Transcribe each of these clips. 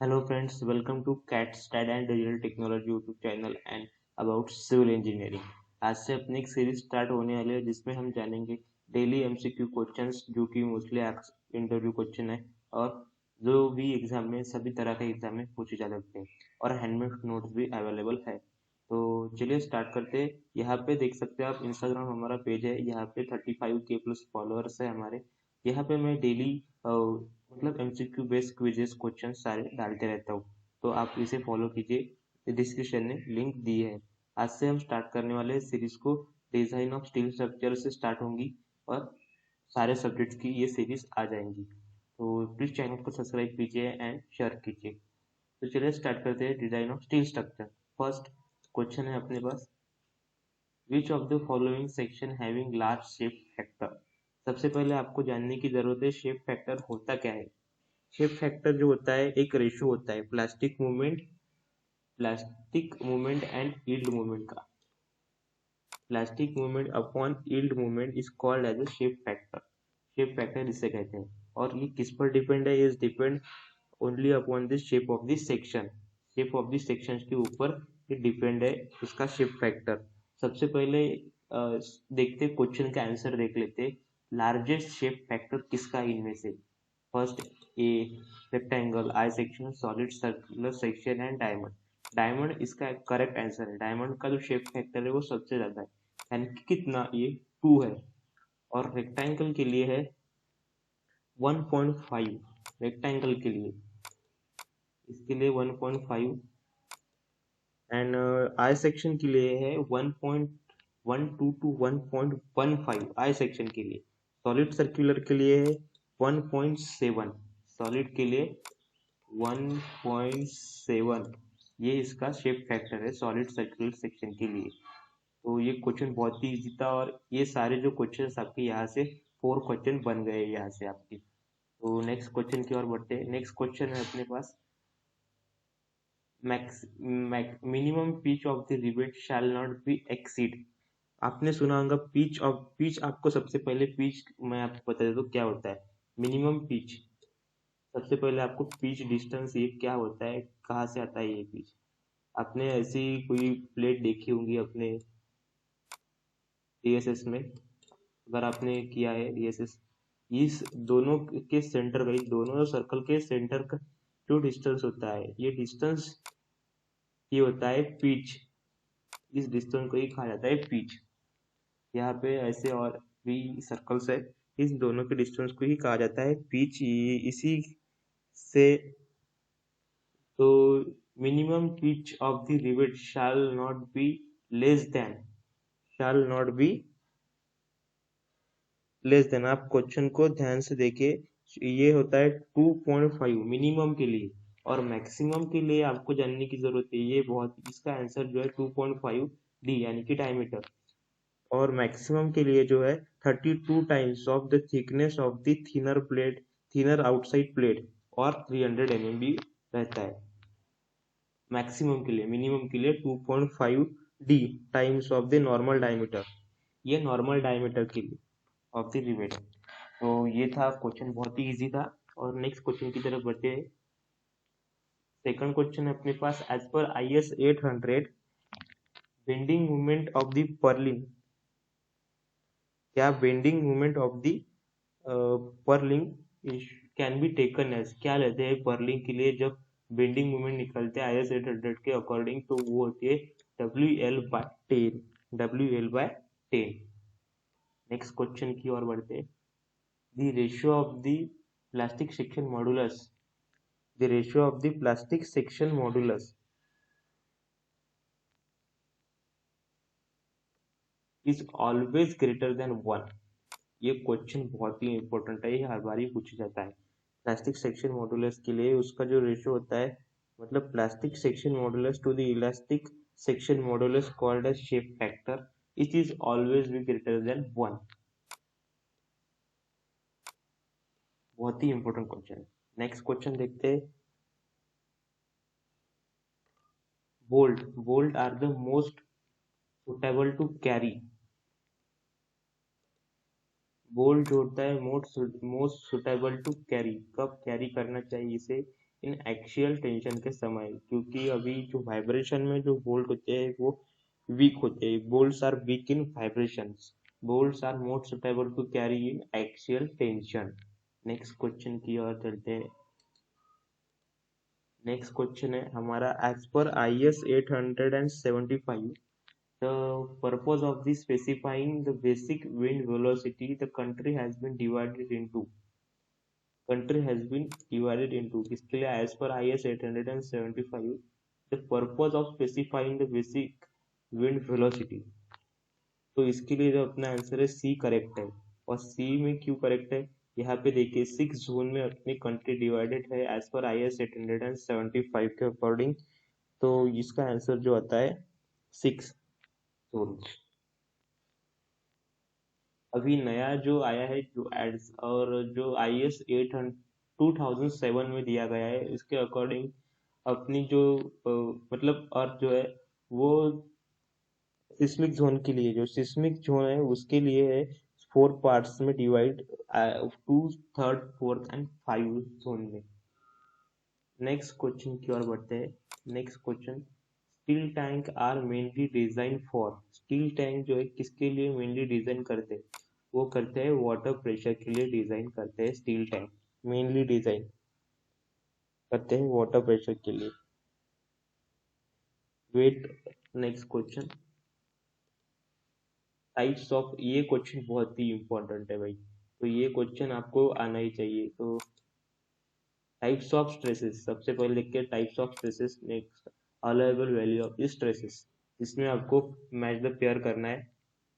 Hello friends, welcome to CAT STAT and Digital Technology YouTube channel and about civil engineering। आज से अपनी एक series start होने वाली है जिसमें हम जानेंगे डेली एमसीक्यू क्वेश्चंस जो कि मोस्टली इंटरव्यू क्वेश्चन है और जो भी एग्जाम में सभी तरह के एग्जाम में पूछे जा सकते हैं और हैंडमेड नोट्स भी अवेलेबल है। तो चलिए स्टार्ट करते हैं। यहाँ पे देख सकते हैं आप, इंस्टाग्राम हमारा पेज है, यहाँ पे 35K प्लस फॉलोअर्स है हमारे। यहाँ पे मैं डेली मतलब एमसीक्यू बेस्ड क्विजेस क्वेश्चन सारे डालते रहता हूँ, तो आप इसे फॉलो कीजिए। डिस्क्रिप्शन में लिंक दी है। आज से हम स्टार्ट करने वाले सीरीज को डिजाइन ऑफ स्टील स्ट्रक्चर से स्टार्ट होंगी और सारे सब्जेक्ट्स की ये सीरीज आ जाएंगी। तो प्लीज चैनल को सब्सक्राइब कीजिए एंड शेयर कीजिए। तो चलिए स्टार्ट करते हैं। Design of steel structure first question है अपने पास, which of the following section having large shape factor. सबसे पहले आपको जानने की जरूरत है शेप फैक्टर होता क्या है। शेप फैक्टर जो होता है एक रेशियो होता है plastic movement and yield movement का। Plastic movement upon yield movement is called as a shape factor. Shape factor इसे कहते हैं। और ये किस पर डिपेंड है, is depend only upon the shape of the section. Shape of the section के ऊपर ये डिपेंड है इसका शेप फैक्टर। सबसे पहले देखते क्वेश्चन का आंसर देख लेते। लार्जेस्ट शेप फैक्टर किसका है इनमें से। First a rectangle, I section, solid, circular section and diamond. Diamond इसका करेक्ट आंसर है। डायमंड का जो शेप फैक्टर है वो सबसे ज्यादा है, यानी कि कितना, ये 2 है। और रेक्टेंगल के लिए है 1.5। रेक्टेंगल के लिए इसके लिए 1.5 एंड आई सेक्शन के लिए है 1.12 टू 1.15 आई सेक्शन के लिए। सॉलिड सर्कुलर के लिए है 1.7। सॉलिड के लिए 1.7 ये इसका शेप फैक्टर है सॉलिड सर्कुलर सेक्शन के लिए। तो ये क्वेश्चन बहुत ही इजी था और ये सारे जो क्वेश्चन आपके यहाँ से 4 क्वेश्चन बन गए यहाँ से आपके। तो नेक्स्ट क्वेश्चन की ओर बढ़ते हैं। नेक्स्ट क्वेश्चन है अपने पास, minimum pitch of the rivet shall not be exceed. आपने सुना होगा पिच आपको सबसे पहले पिच मैं आपको बता देता हूँ क्या होता है। मिनिमम पिच, सबसे पहले आपको पिच डिस्टेंस ये क्या होता है, कहाँ से आता है ये पिच। आपने ऐसी कोई प्लेट देखी होंगी अपने डीएसएस में, अगर आपने किया है डीएसएस, इस दोनों के सेंटर का, दोनों सर्कल के सेंटर का जो डिस्टेंस होता है, ये डिस्टेंस ये होता है पिच। इस डिस्टेंस को ही कहा जाता है पिच। यहाँ पे ऐसे और भी सर्कल्स है, इस दोनों के डिस्टेंस को ही कहा जाता है पिच। इसी से तो minimum pitch of the rivet less than shell not be less than. आप क्वेश्चन को ध्यान से देखिए, ये होता है 2.5 मिनिमम के लिए। और मैक्सिमम के लिए आपको जानने की जरूरत है, ये बहुत, इसका आंसर जो है 2.5 डी यानी कि डायमीटर। और मैक्सिमम के लिए जो है 32 times of the thickness of the thinner outside plate और 300 mm भी रहता है मैक्सिमम के लिए। मिनिमम के लिए 2.5 D times of the normal diameter, ये नॉर्मल डायमीटर के लिए ऑफ द रिवेट। तो ये था क्वेश्चन, बहुत ही इजी था। और नेक्स्ट क्वेश्चन की तरफ बढ़ते हैं। सेकंड क्वेश्चन है अपने पास, एज पर IS 800 bending movement of the purlin. क्या bending movement of the purlin can be taken as, क्या लेते हैं पर्लिंग के लिए जब बेंडिंग मूवमेंट निकलते हैं IS 800 के अकॉर्डिंग, तो वो होती है WL/10। WL/10। नेक्स्ट क्वेश्चन की ओर बढ़ते हैं। The ratio of the plastic section modulus, the ratio of the plastic section modulus is always greater than 1। ये क्वेश्चन बहुत ही इंपॉर्टेंट है, ये हर बार ही पूछा जाता है। प्लास्टिक सेक्शन मॉडुलस के लिए उसका जो रेशियो होता है, मतलब plastic section modulus to the elastic section modulus called as shape factor, it is always be greater than 1। बहुत ही इंपॉर्टेंट क्वेश्चन है। नेक्स्ट क्वेश्चन देखते हैं। Bolt are the most suitable to carry. Bolt जो होता है मोस्ट सुटेबल टू कैरी, कब carry करना चाहिए इसे, इन एक्सियल टेंशन के समय, क्योंकि अभी जो वाइब्रेशन में जो बोल्ट होते हैं वो वीक होते हैं, bolts are weak in vibrations, bolts are more suitable to carry in axial tension. Next question की ओर चलते हैं। नेक्स्ट क्वेश्चन है हमारा, एज पर IS 875 the purpose of the specifying the basic wind velocity the country has been divided into, इसके लिए as per IS 875 the purpose of specifying the basic wind velocity, तो इसके लिए जो अपना आंसर है सी करेक्ट है। और सी में क्यों करेक्ट है, यहाँ पे देखिए 6 जोन में अपनी कंट्री डिवाइडेड है एज पर IS 875 के अकॉर्डिंग, तो इसका आंसर जो आता है 6 जोन। अभी नया जो आया है जो एड्स और जो IS 2007 में दिया गया है, इसके अकॉर्डिंग अपनी जो मतलब अर्थ जो है वो सिस्मिक जोन के लिए, जो सिस्मिक जोन है उसके लिए है 4 पार्ट्स में divide, 2, 3rd, 4th and 5 zone में। नेक्स्ट क्वेश्चन की ओर बढ़ते हैं। Next question, steel tank are mainly design for, steel tank जो है किसके लिए मेनली डिजाइन करते हैं, वो करते हैं वाटर प्रेशर के लिए डिजाइन करते हैं, स्टील टैंक मेनली डिजाइन करते हैं वाटर प्रेशर के लिए। Wait, next question, types of, ये क्वेश्चन बहुत ही इंपॉर्टेंट है भाई, तो ये क्वेश्चन आपको आना ही चाहिए। तो टाइप्स ऑफ स्ट्रेसेस, सबसे पहले देखते हैं types of stresses. Next, allowable value of stresses, इसमें आपको मैच द पेयर करना है।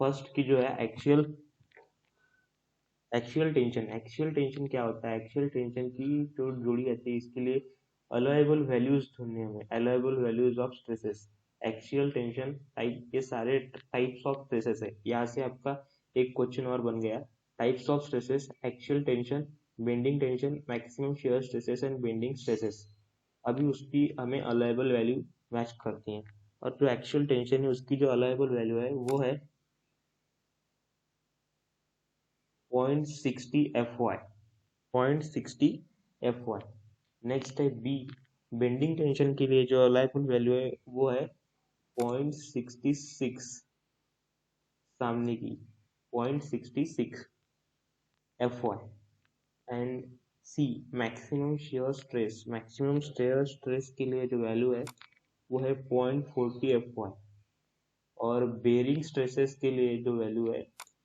फर्स्ट की जो है एक्चुअल टेंशन, एक्चुअल टेंशन क्या होता है, एक्चुअल टेंशन की जो जोड़ी आती है इसके लिए अलाउएबल वैल्यूज ढूंढने में, allowable values of stresses, actual tension type, ये सारे टाइप्स ऑफ स्ट्रेसेस है। यहाँ से आपका एक क्वेश्चन और बन गया, types of stresses, actual tension, bending tension, maximum shear stresses and bending stresses. अभी उसकी हमें अलाउएबल वैल्यू मैच करती है, और जो एक्चुअल टेंशन है उसकी जो अलाउएबल वैल्यू है वो है 0.60 FY, 0.60 FY। नेक्स्ट है बी, बेंडिंग टेंशन के लिए जो अलाउएबल वैल्यू है वो है 0.66, सामने की 0.66 FY। And C, maximum shear stress, maximum shear stress के लिए जो वैल्यू है वो है 0.40 FY। और बेरिंग स्ट्रेसेस के लिए जो वैल्यू है,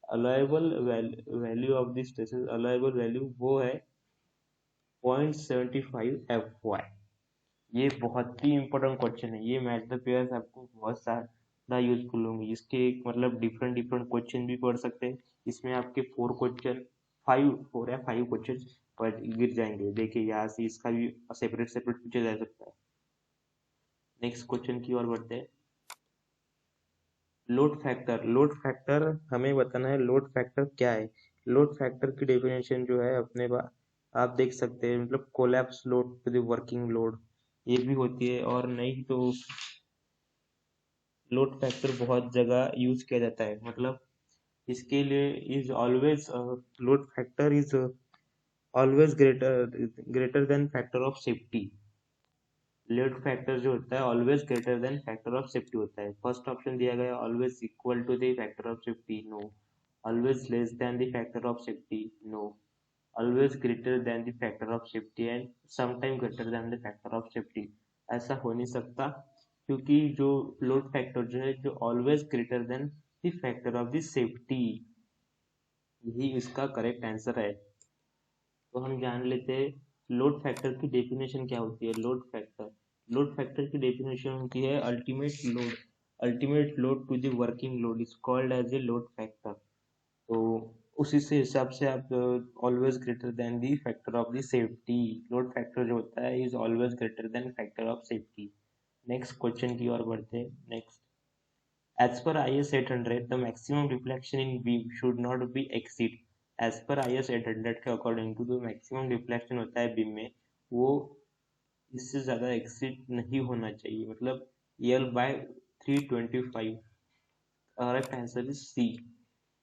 allowable value of the stresses, allowable value वो है 0.75 FY। ये बहुत ही इंपॉर्टेंट क्वेश्चन है, ये मैच द पेयर्स आपको बहुत सारा यूजफुल होंगे, इसके मतलब डिफरेंट डिफरेंट क्वेश्चन भी पढ़ सकते हैं। इसमें आपके 4 या 5 क्वेश्चन पर गिर जाएंगे, देखिए यहाँ से इसका भी सेपरेट सेपरेट पूछा जा सकता है। नेक्स्ट क्वेश्चन की ओर बढ़ते हैं। लोड फैक्टर, लोड फैक्टर हमें बताना है, लोड फैक्टर क्या है। लोड फैक्टर की डेफिनेशन जो है अपने आप देख सकते हैं, मतलब collapse load to the working load, ये भी होती है। और नहीं तो लोड फैक्टर बहुत जगह यूज किया जाता है, मतलब इसके लिए is always, load factor is always greater than factor of safety. Load factor जो होता है always greater than factor of safety होता है। फर्स्ट ऑप्शन दिया गया always equal to the factor of safety, no. Always less than the factor of safety, no. Always greater than the factor of safety and sometime greater than the factor of safety, ऐसा हो नहीं सकता, क्योंकि जो load factor जो है जो always greater than the factor of the safety, यही इसका करेक्ट आंसर है। तो हम जान लेते हैं लोड फैक्टर की डेफिनेशन क्या होती है। लोड फैक्टर की डेफिनेशन होती है ultimate load to the working load is called as a load factor. तो उसी से हिसाब से आप always greater than the factor of the safety, load factor जो होता है is always greater than factor of safety. Next question की ओर बढ़ते हैं। Next, as per IS 800 the maximum deflection in beam should not be exceed, as per IS 800 के according to जो maximum deflection होता है बीम में वो इससे ज़्यादा एक्सीड नहीं होना चाहिए, मतलब L by 325। Correct answer is C,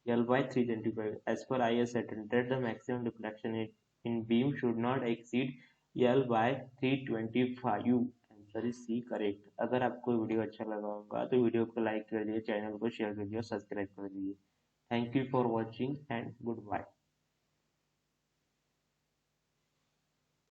L by 325। As per IS 800 the maximum deflection in beam should not exceed L/325। Answer is C correct. अगर आपको वीडियो अच्छा लगा होगा तो वीडियो को लाइक कर दीजिए, चैनल को शेयर कर दीजिए और सब्सक्राइब कर दीजिए। Thank you for watching and good bye.